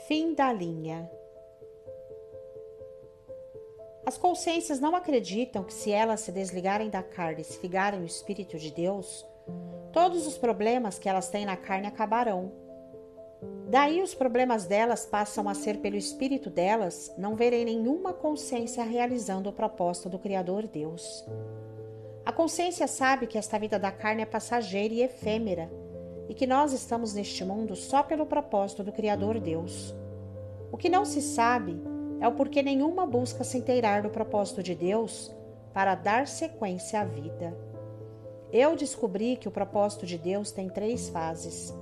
Fim da linha. As consciências não acreditam que, se elas se desligarem da carne e se ligarem ao Espírito de Deus, todos os problemas que elas têm na carne acabarão. Daí os problemas delas passam a ser, pelo Espírito delas, não verem nenhuma consciência realizando o propósito do Criador Deus. A consciência sabe que esta vida da carne é passageira e efêmera, e que nós estamos neste mundo só pelo propósito do Criador Deus. O que não se sabe é o porquê nenhuma busca se inteirar do propósito de Deus para dar sequência à vida. Eu descobri que o propósito de Deus tem 3 fases: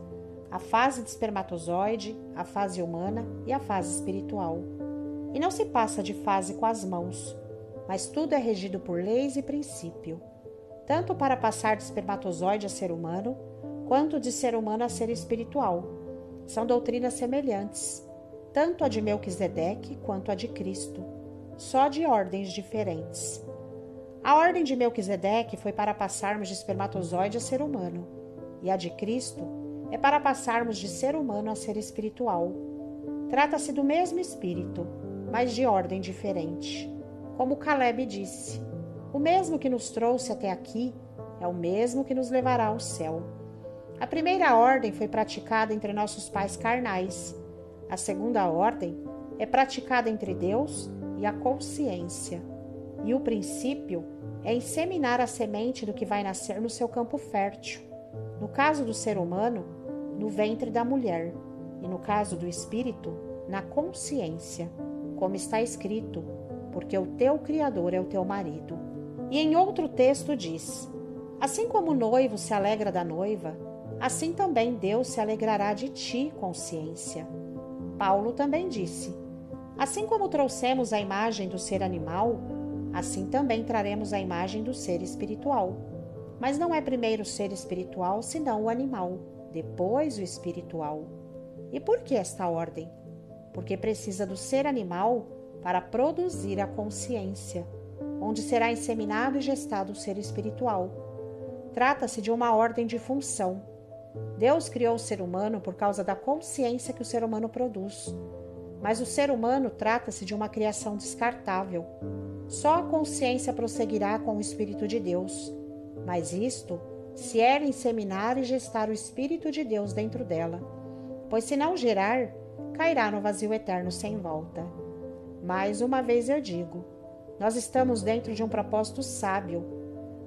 a fase de espermatozoide, a fase humana e a fase espiritual. E não se passa de fase com as mãos, mas tudo é regido por leis e princípio, tanto para passar de espermatozoide a ser humano, quanto de ser humano a ser espiritual. São doutrinas semelhantes, tanto a de Melquisedeque quanto a de Cristo, só de ordens diferentes. A ordem de Melquisedeque foi para passarmos de espermatozoide a ser humano, e a de Cristo é para passarmos de ser humano a ser espiritual. Trata-se do mesmo espírito, mas de ordem diferente. Como Caleb disse, o mesmo que nos trouxe até aqui é o mesmo que nos levará ao céu. A primeira ordem foi praticada entre nossos pais carnais. A segunda ordem é praticada entre Deus e a consciência. E o princípio é inseminar a semente do que vai nascer no seu campo fértil. No caso do ser humano, no ventre da mulher. E no caso do espírito, na consciência. Como está escrito, porque o teu Criador é o teu marido. E em outro texto diz: assim como o noivo se alegra da noiva, assim também Deus se alegrará de ti, consciência. Paulo também disse: assim como trouxemos a imagem do ser animal, assim também traremos a imagem do ser espiritual. Mas não é primeiro o ser espiritual, senão o animal, depois o espiritual. E por que esta ordem? Porque precisa do ser animal para produzir a consciência, onde será inseminado e gestado o ser espiritual. Trata-se de uma ordem de função. Deus criou o ser humano por causa da consciência que o ser humano produz. Mas o ser humano trata-se de uma criação descartável. Só a consciência prosseguirá com o Espírito de Deus. Mas isto, se ela inseminar e gestar o Espírito de Deus dentro dela. Pois se não gerar, cairá no vazio eterno sem volta. Mais uma vez eu digo, nós estamos dentro de um propósito sábio.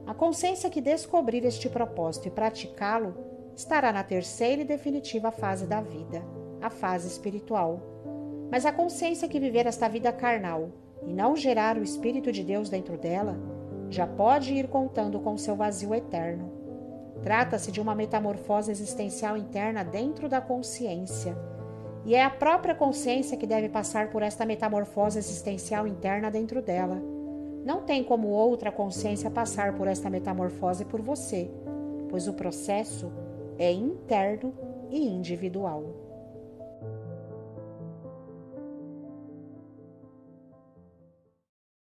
A consciência que descobrir este propósito e praticá-lo estará na terceira e definitiva fase da vida, a fase espiritual. Mas a consciência que viver esta vida carnal e não gerar o Espírito de Deus dentro dela, já pode ir contando com seu vazio eterno. Trata-se de uma metamorfose existencial interna dentro da consciência, e é a própria consciência que deve passar por esta metamorfose existencial interna dentro dela. Não tem como outra consciência passar por esta metamorfose por você, pois o processo é interno e individual.